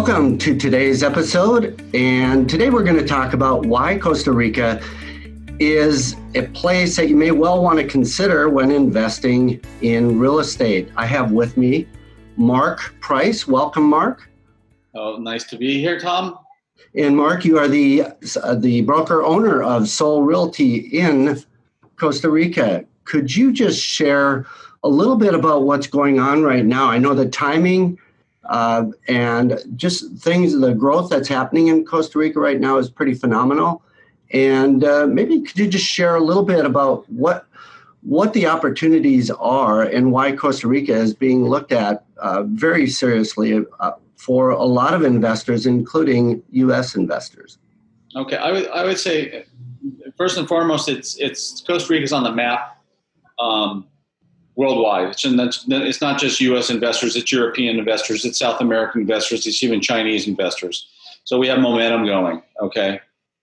Welcome to today's episode, and today we're going to talk about why Costa Rica is a place that you may well want to consider when investing in real estate. I have with me Mark Price. Welcome, Mark. Oh, nice to be here, Tom. And Mark, you are the broker owner of Sol Realty in Costa Rica. Could you just share a little bit about what's going on right now? I know the timing and just things, the growth that's happening in Costa Rica right now is pretty phenomenal. And maybe could you just share a little bit about what the opportunities are and why Costa Rica is being looked at very seriously for a lot of investors, including U.S. investors? Okay, I would say first and foremost, it's Costa Rica's on the map worldwide. It's not just U.S. investors; it's European investors, it's South American investors, it's even Chinese investors. So we have momentum going. Okay,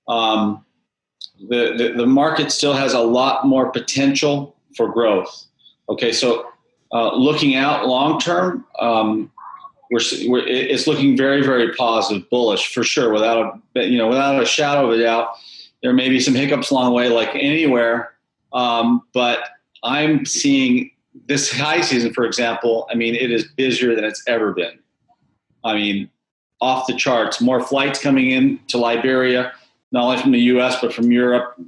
the market still has a lot more potential for growth. Okay, so looking out long term. It's looking very, very positive, bullish for sure. Without a shadow of a doubt, there may be some hiccups along the way, like anywhere. But I'm seeing this high season, for example. I mean, it is busier than it's ever been. I mean, off the charts. More flights coming in to Liberia, not only from the U.S. but from Europe.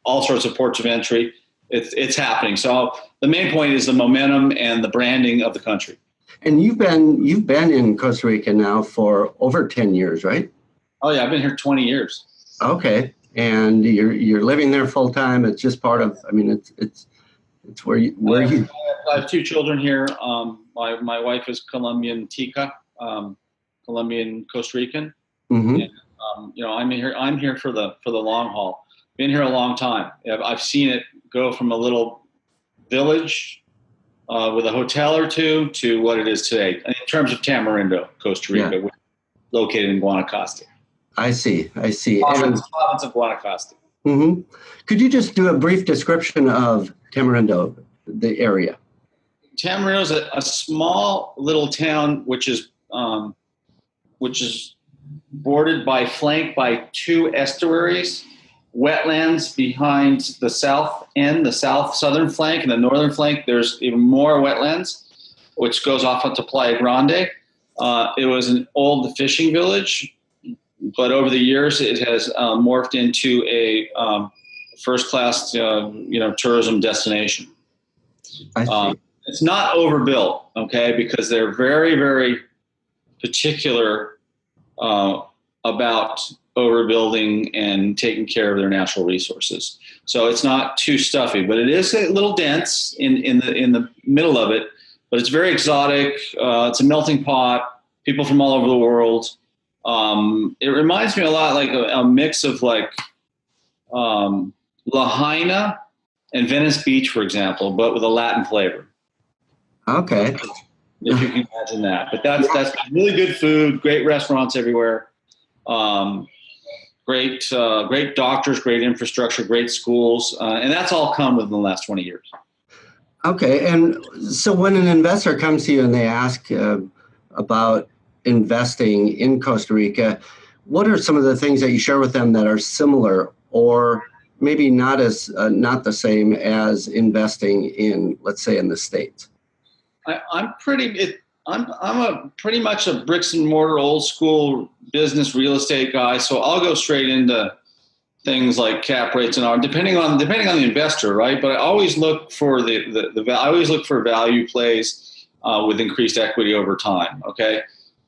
All sorts of ports of entry. It's happening. So the main point is the momentum and the branding of the country. And you've been in Costa Rica now for over 10 years, right? Oh yeah, I've been here 20 years. Okay, and you're living there full time. It's just part of. I mean, it's where you. I have two children here. My wife is Colombian Tica, Colombian Costa Rican. Mm-hmm. And, I'm here for the long haul. Been here a long time. I've seen it go from a little village with a hotel or two to what it is today in terms of Tamarindo, Costa Rica, located in Guanacaste. I see. Province of Guanacaste. Mm-hmm. Could you just do a brief description of Tamarindo, the area? Tamarindo is a small little town which is flanked by two estuaries. Wetlands behind the south end, the southern flank, and the northern flank. There's even more wetlands, which goes off onto Playa Grande. It was an old fishing village, but over the years it has morphed into a first-class, tourism destination. I see. It's not overbuilt, okay, because they're very, very particular about overbuilding and taking care of their natural resources. So it's not too stuffy, but it is a little dense in the middle of it, but it's very exotic. It's a melting pot, people from all over the world. It reminds me a lot like a mix of like Lahaina and Venice Beach, for example, but with a Latin flavor. Okay. If you can imagine that. But that's really good food, great restaurants everywhere. Great doctors, great infrastructure, great schools, and that's all come within the last 20 years. Okay, and so when an investor comes to you and they ask about investing in Costa Rica, what are some of the things that you share with them that are similar, or maybe not the same as investing in, let's say, in the States? I'm pretty much a bricks and mortar, old school business real estate guy. So I'll go straight into things like cap rates and all, depending on the investor, right? But I always look for value plays with increased equity over time. Okay,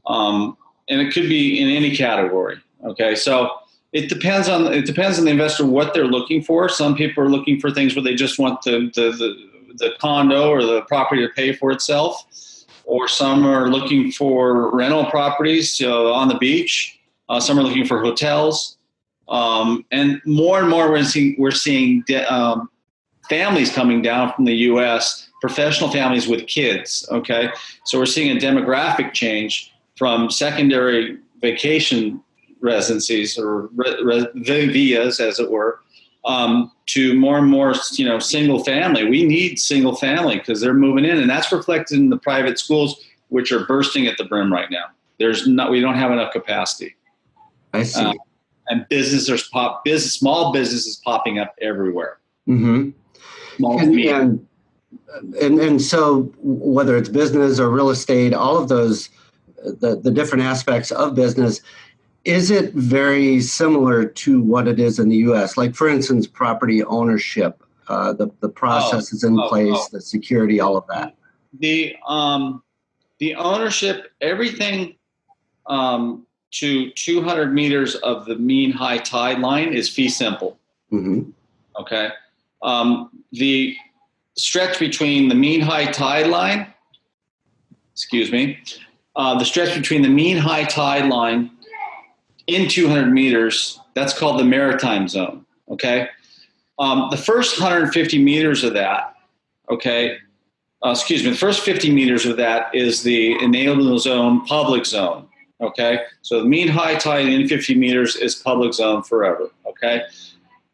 and it could be in any category. Okay, so it depends on the investor what they're looking for. Some people are looking for things where they just want the condo or the property to pay for itself. Or some are looking for rental properties on the beach. Some are looking for hotels. And more we're seeing families coming down from the U.S., professional families with kids, okay? So we're seeing a demographic change from secondary vacation residencies or villas, as it were, to more and more, single family. We need single family because they're moving in, and that's reflected in the private schools, which are bursting at the brim right now. We don't have enough capacity. I see. And small businesses popping up everywhere. Mm-hmm. Small to medium. And so whether it's business or real estate, all of those, the different aspects of business, is it very similar to what it is in the U.S.? Like, for instance, property ownership, the processes in place, the security, all of that. The ownership, everything to 200 meters of the mean high tide line is fee simple. Mm-hmm. Okay. The stretch between the mean high tide line, the stretch between the mean high tide line in 200 meters, that's called the maritime zone. Okay. The first 150 meters of that, the first 50 meters of that is the enabling zone, public zone. Okay. So the mean high tide in 50 meters is public zone forever. Okay.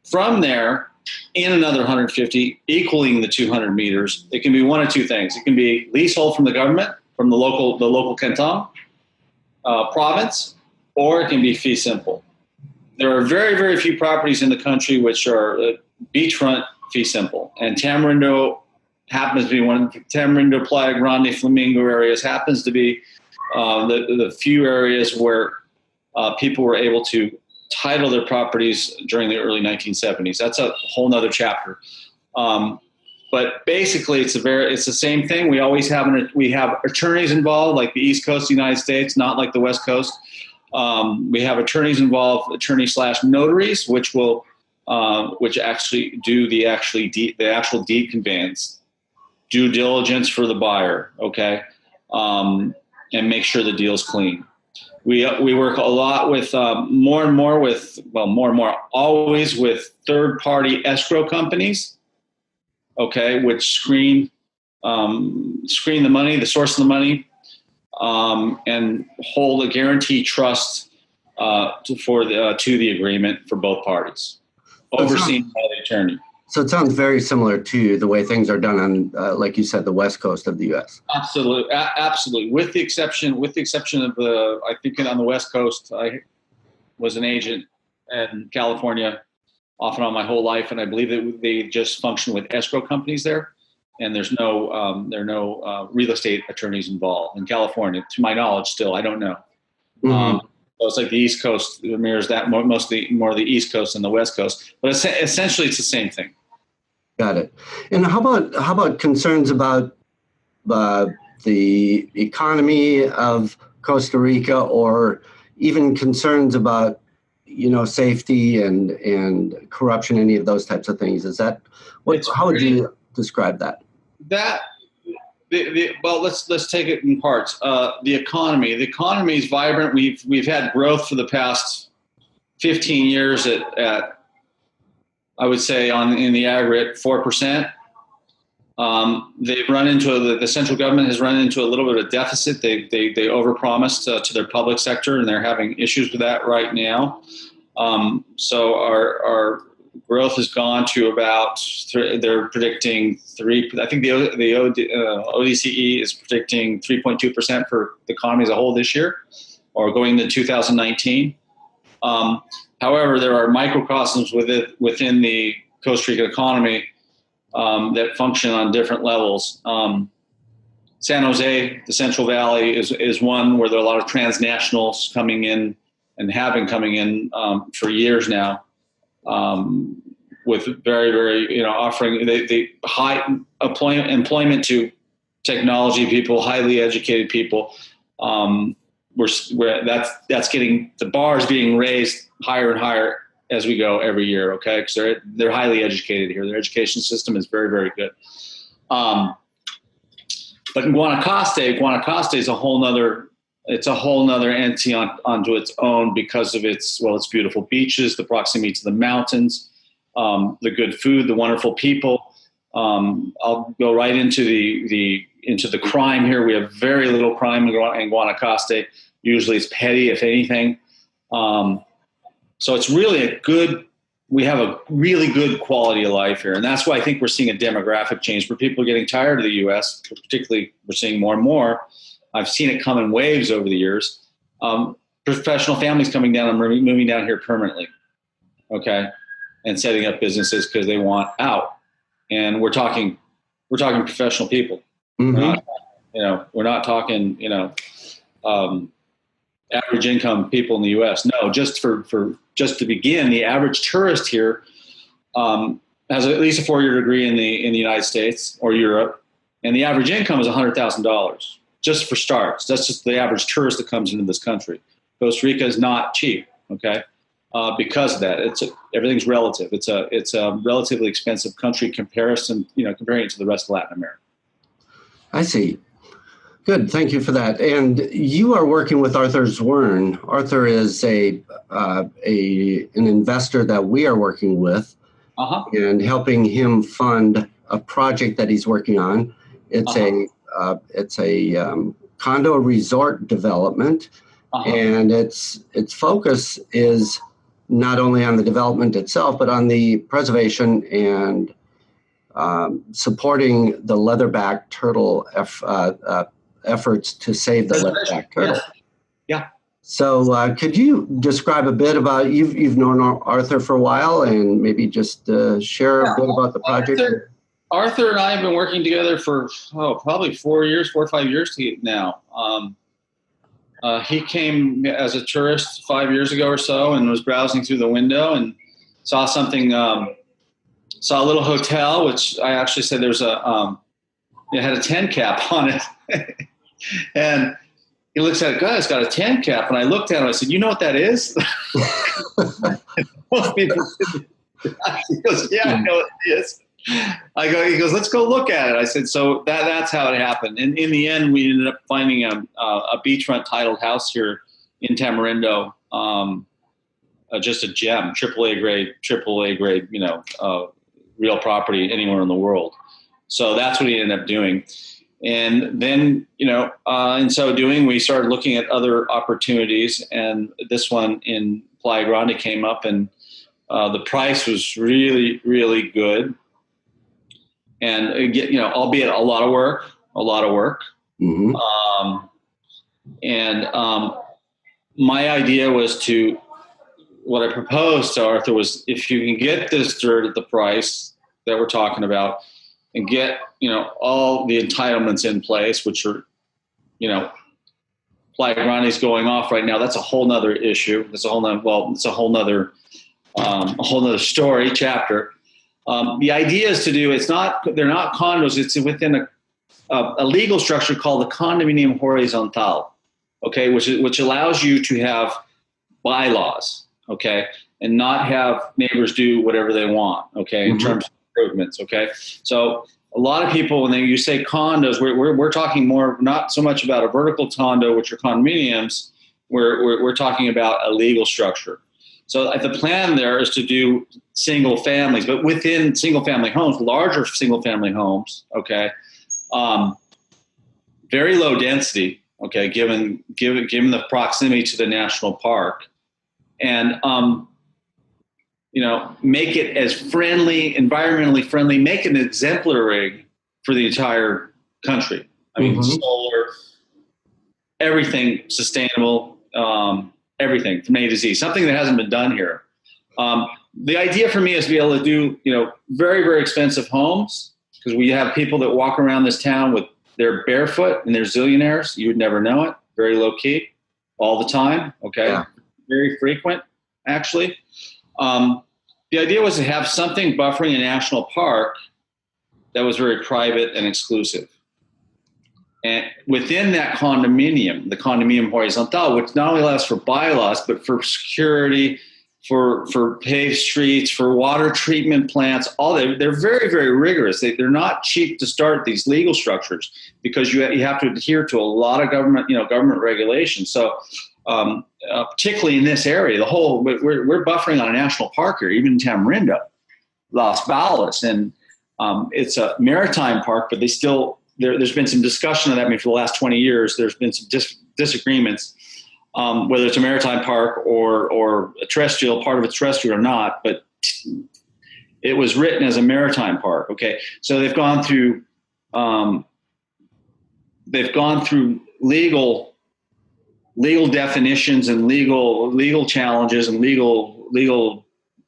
From there, in another 150, equaling the 200 meters, it can be one of two things. It can be leasehold from the government, from the local canton, province, or it can be fee simple. There are very, very few properties in the country which are beachfront fee simple, and Tamarindo happens to be one. Tamarindo, Playa Grande, Flamingo areas happens to be the few areas where people were able to title their properties during the early 1970s. That's a whole nother chapter. But basically, it's the same thing. We always have attorneys involved, like the East Coast of the United States, not like the West Coast. We have attorneys involved, attorney/notaries, which actually do the actual deed conveyance, due diligence for the buyer, and make sure the deal's clean. We work a lot with always with third-party escrow companies, which screen the money, the source of the money, and hold a guarantee trust to the agreement for both parties, overseen by the attorney. So it sounds very similar to the way things are done on, like you said, the West Coast of the U.S. Absolutely, absolutely. With the exception of I think on the West Coast, I was an agent in California off and on my whole life, and I believe that they just function with escrow companies there, and there are no real estate attorneys involved in California, to my knowledge. Still, I don't know. Mm-hmm. So it's like the East Coast mirrors that more the East Coast than the West Coast, but essentially it's the same thing. Got it. And how about concerns about the economy of Costa Rica, or even concerns about safety and corruption, any of those types of things? Is that how would you describe that? Well, let's take it in parts. The economy is vibrant. We've had growth for the past 15 years at I would say in the aggregate 4%. They've run into the central government has run into a little bit of a deficit. They overpromised to their public sector, and they're having issues with that right now. So our growth has gone to about, they're predicting I think the ODCE is predicting 3.2% for the economy as a whole this year, or going into 2019. However, there are microcosms within the Costa Rica economy that function on different levels. San Jose, the Central Valley, is one where there are a lot of transnationals coming in and have been coming in for years now, with very, very, offering the high employment to technology people, highly educated people. That's getting, the bar is being raised higher and higher as we go every year. Okay. Because they're highly educated here. Their education system is very, very good. But in Guanacaste is a whole nother entity onto its own because of its beautiful beaches, the proximity to the mountains, the good food, the wonderful people. I'll go right into the crime here. We have very little crime in Guanacaste. Usually it's petty, if anything. So it's really we have a really good quality of life here. And that's why I think we're seeing a demographic change where people are getting tired of the U.S., particularly we're seeing more and more. I've seen it come in waves over the years. professional families coming down and moving down here permanently, okay, and setting up businesses because they want out. And we're talking professional people. Mm-hmm. We're not talking, average income people in the U.S. No, just to begin, the average tourist here has at least a 4-year degree in the United States or Europe, and the average income is $100,000 just for starts. That's just the average tourist that comes into this country. Costa Rica is not cheap, okay, because of that. Everything's relative. It's a relatively expensive country comparing it to the rest of Latin America. I see. Good. Thank you for that. And you are working with Arthur Zwern. Arthur is an investor that we are working with and helping him fund a project that he's working on. It's a condo resort development, and its focus is not only on the development itself, but on the preservation and supporting the leatherback turtle efforts to save the leatherback turtle. Yeah. So could you describe a bit about, you've known Arthur for a while, and maybe just share a bit about the project? Arthur and I have been working together for probably 4 or 5 years now. He came as a tourist 5 years ago or so and was browsing through the window and saw something, saw a little hotel, which I actually said it had a 10 cap on it. And he looks at it, God, it's got a 10 cap. And I looked at him, I said, you know what that is? Most people, he goes, yeah, I know what it is. He goes, let's go look at it. I said, so that's how it happened. And in the end, we ended up finding a beachfront titled house here in Tamarindo, just a gem, AAA grade, real property anywhere in the world. So that's what he ended up doing. And then, in so doing, we started looking at other opportunities, and this one in Playa Grande came up, and the price was really, really good. And albeit a lot of work. Mm-hmm. My idea was what I proposed to Arthur was, if you can get this dirt at the price that we're talking about, and get all the entitlements in place, which are, Playa Grande's going off right now. That's a whole nother issue. It's a whole nother story chapter. The idea is they're not condos. It's within a legal structure called the condominium horizontal, okay, which allows you to have bylaws, okay, and not have neighbors do whatever they want, okay, in terms of improvements, okay. So a lot of people, when you say condos, we're talking more, not so much about a vertical condo, which are condominiums. We're talking about a legal structure. So the plan there is to do single families, but within single family homes, larger single family homes, okay, very low density, okay, given the proximity to the national park, and make it as environmentally friendly, make it exemplary for the entire country. I mean, solar, everything sustainable. Everything from A to Z, something that hasn't been done here. The idea for me is to be able to do, very, very expensive homes, because we have people that walk around this town they're barefoot and they're zillionaires. You would never know it. Very low key, all the time. Okay. Yeah. Very frequent, actually. The idea was to have something buffering a national park that was very private and exclusive. And within that condominium, the condominium horizontal, which not only allows for bylaws, but for security, for paved streets, for water treatment plants, they're very, very rigorous. They're not cheap to start, these legal structures, because you have to adhere to a lot of government regulations. So particularly in this area, we're buffering on a national park here, even in Tamarindo, Las Balas, and it's a maritime park, but there's been some discussion of that. I mean, for the last 20 years, there's been some disagreements, whether it's a maritime park or a terrestrial, part of it's terrestrial or not, but it was written as a maritime park. Okay. So they've gone through legal legal definitions and legal challenges and legal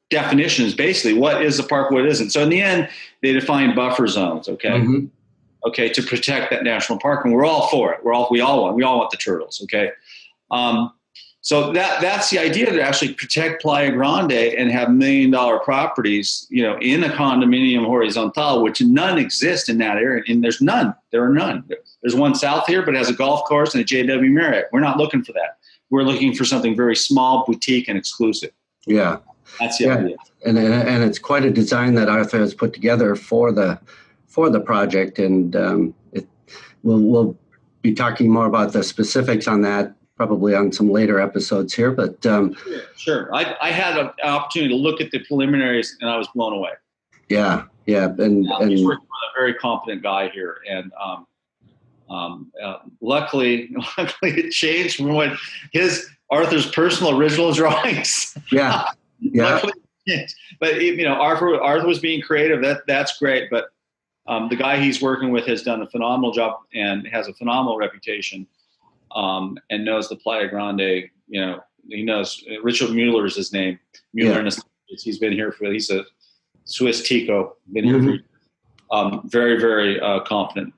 definitions. Basically, what is the park, what isn't. So in the end, they define buffer zones. Okay. Mm-hmm. Okay, to protect that national park, and we're all for it. We all want the turtles. Okay. So that's the idea, to actually protect Playa Grande and have $1 million properties, in a condominium horizontal, which none exist in that area. And there are none. There's one south here, but it has a golf course and a JW Marriott. We're not looking for that. We're looking for something very small, boutique, and exclusive. Yeah. That's the idea. And it's quite a design that Arthur has put together for the project. And we'll be talking more about the specifics on that probably on some later episodes here, but sure. I had an opportunity to look at the preliminaries, and I was blown away. Yeah, and he's working with a very competent guy here, and luckily it changed from what Arthur's personal original drawings. Yeah. Luckily, but Arthur was being creative. That's great, but the guy he's working with has done a phenomenal job and has a phenomenal reputation. And knows the Playa Grande, he knows. Richard Mueller is his name. Mueller, he's been here he's a Swiss Tico, been here for very, very competent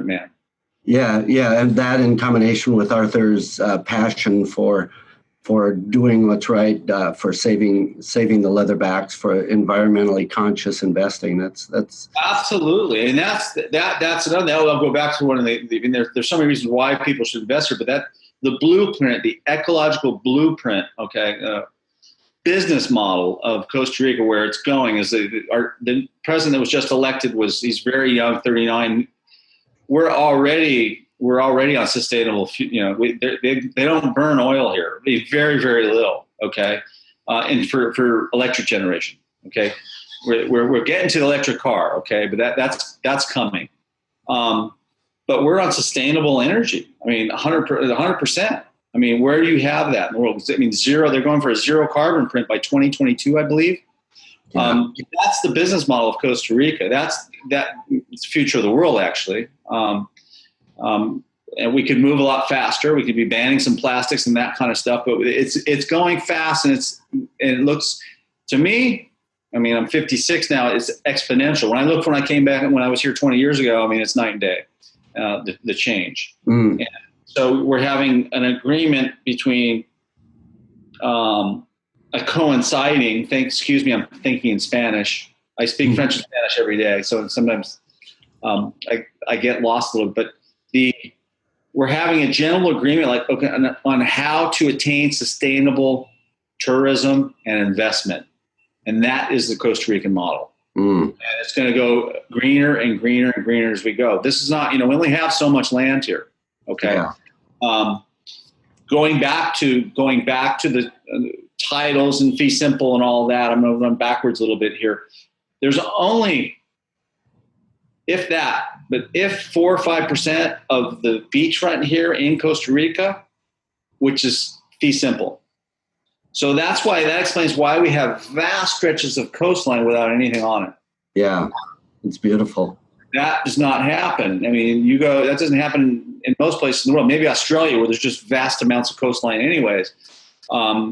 man. Yeah, and that in combination with Arthur's passion for doing what's right, for saving the leatherbacks, for environmentally conscious investing. That's absolutely, and that's another. I'll go back to one of there's so many reasons why people should invest here, but the blueprint, the ecological blueprint, business model of Costa Rica, where it's going, is the president that was just elected he's very young, 39. We're already on sustainable. They don't burn oil here. Very, very little. Okay, and for electric generation. Okay, we're getting to the electric car. Okay, but that's coming. But we're on sustainable energy. 100%. Where do you have that in the world? Zero. They're going for a zero carbon print by 2022, I believe. Yeah. That's the business model of Costa Rica. It's the future of the world, actually. And we could move a lot faster. We could be banning some plastics and that kind of stuff, but it's going fast, and it looks to me. I'm 56 now. It's exponential. When I came back when I was here 20 years ago, it's night and day. The change. And so we're having an agreement between a coinciding. Excuse me, I'm thinking in Spanish. I speak French and Spanish every day, so sometimes I get lost a little bit. We're having a general agreement on how to attain sustainable tourism and investment. And that is the Costa Rican model. And it's going to go greener and greener and greener as we go. This is not, we only have so much land here. Okay. Yeah. Going back to the titles and fee simple and all that, I'm going to run backwards a little bit here. There's only, if 4 or 5% of the beachfront here in Costa Rica, which is fee simple. So that explains why we have vast stretches of coastline without anything on it. Yeah, it's beautiful. That does not happen. That doesn't happen in most places in the world. Maybe Australia, where there's just vast amounts of coastline anyways.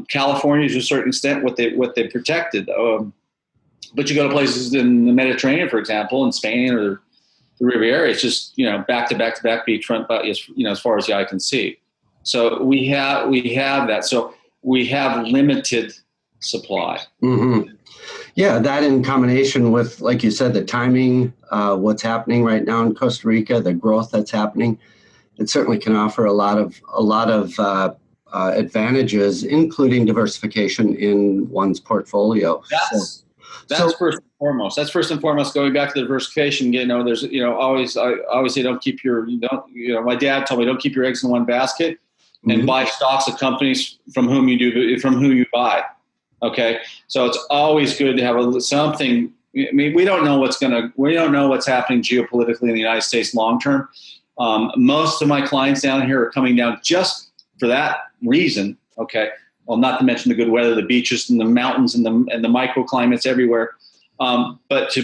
California, to a certain extent, what they protected. But you go to places in the Mediterranean, for example, in Spain or the Riviera, it's just, back to back to back beachfront, as far as the eye can see. So we have that. So we have limited supply. Mm-hmm. Yeah, that in combination with, like you said, the timing, what's happening right now in Costa Rica, the growth that's happening, it certainly can offer a lot of advantages, including diversification in one's porportfolio. That's first and foremost. That's first and foremost. Going back to the diversification, there's always I always say my dad told me don't keep your eggs in one basket, and buy stocks of companies from whom you buy. Okay, so it's always good to have something. We don't know what's happening geopolitically in the United States long term. Most of my clients down here are coming down just for that reason. Okay. Well, not to mention the good weather, the beaches and the mountains and the microclimates everywhere. But to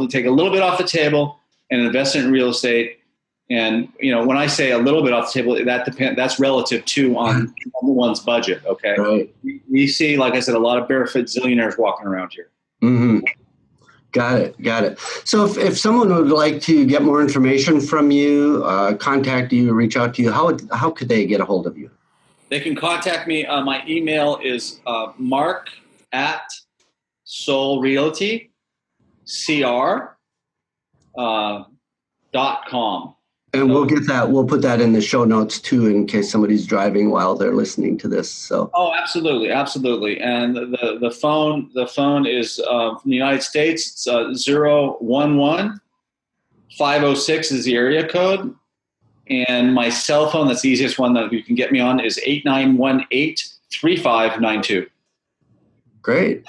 take a little bit off the table and invest in real estate And when I say a little bit off the table, that's relative to on one's budget. Okay, right. We see, like I said, a lot of barefoot zillionaires walking around here. Mm-hmm. Got it. So if someone would like to get more information from you, contact you, reach out to you, how could they get a hold of you? They can contact me. My email is mark@soulrealtycr.com. And we'll get that. We'll put that in the show notes too, in case somebody's driving while they're listening to this. So. Oh, absolutely. And the phone is from the United States. It's 011-506 is the area code, and my cell phone, that's the easiest one that you can get me on, is 8918-3592. Great.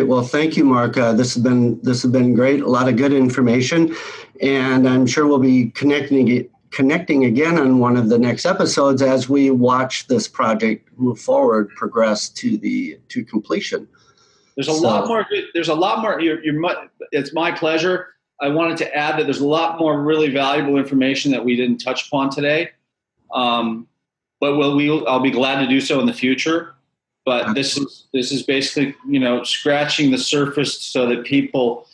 Well, thank you, Mark. This has been great. A lot of good information, and I'm sure we'll be connecting again on one of the next episodes as we watch this project move forward, progress to completion. There's a lot more. It's my pleasure. I wanted to add that there's a lot more really valuable information that we didn't touch upon today, but I'll be glad to do so in the future. But this is basically, scratching the surface so that people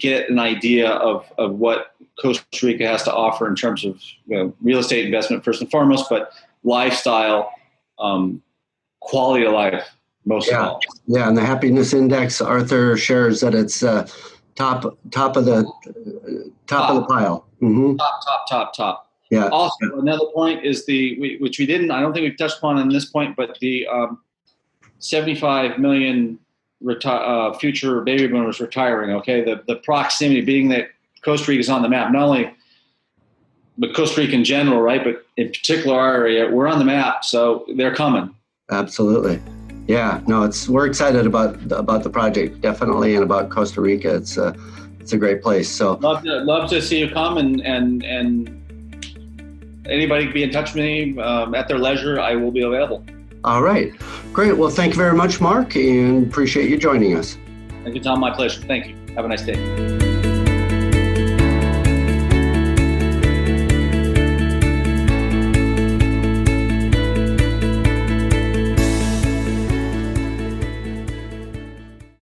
get an idea of what Costa Rica has to offer in terms of real estate investment first and foremost, but lifestyle, quality of life most of all. Yeah, and the happiness index, Arthur shares that it's top of the pile. Mm-hmm. Top. Yeah. Also, another point is which I don't think we've touched upon in this point, but the 75 million future baby boomers retiring. Okay, the proximity, being that Costa Rica is on the map, not only but Costa Rica in general, right? But in particular our area, we're on the map, so they're coming. Absolutely, yeah. No, we're excited about the project, definitely, and about Costa Rica. It's a great place. So love to see you come, and anybody can be in touch with me at their leisure. I will be available. All right. Great. Well, thank you very much, Mark, and appreciate you joining us. Thank you, Tom. My pleasure. Thank you. Have a nice day.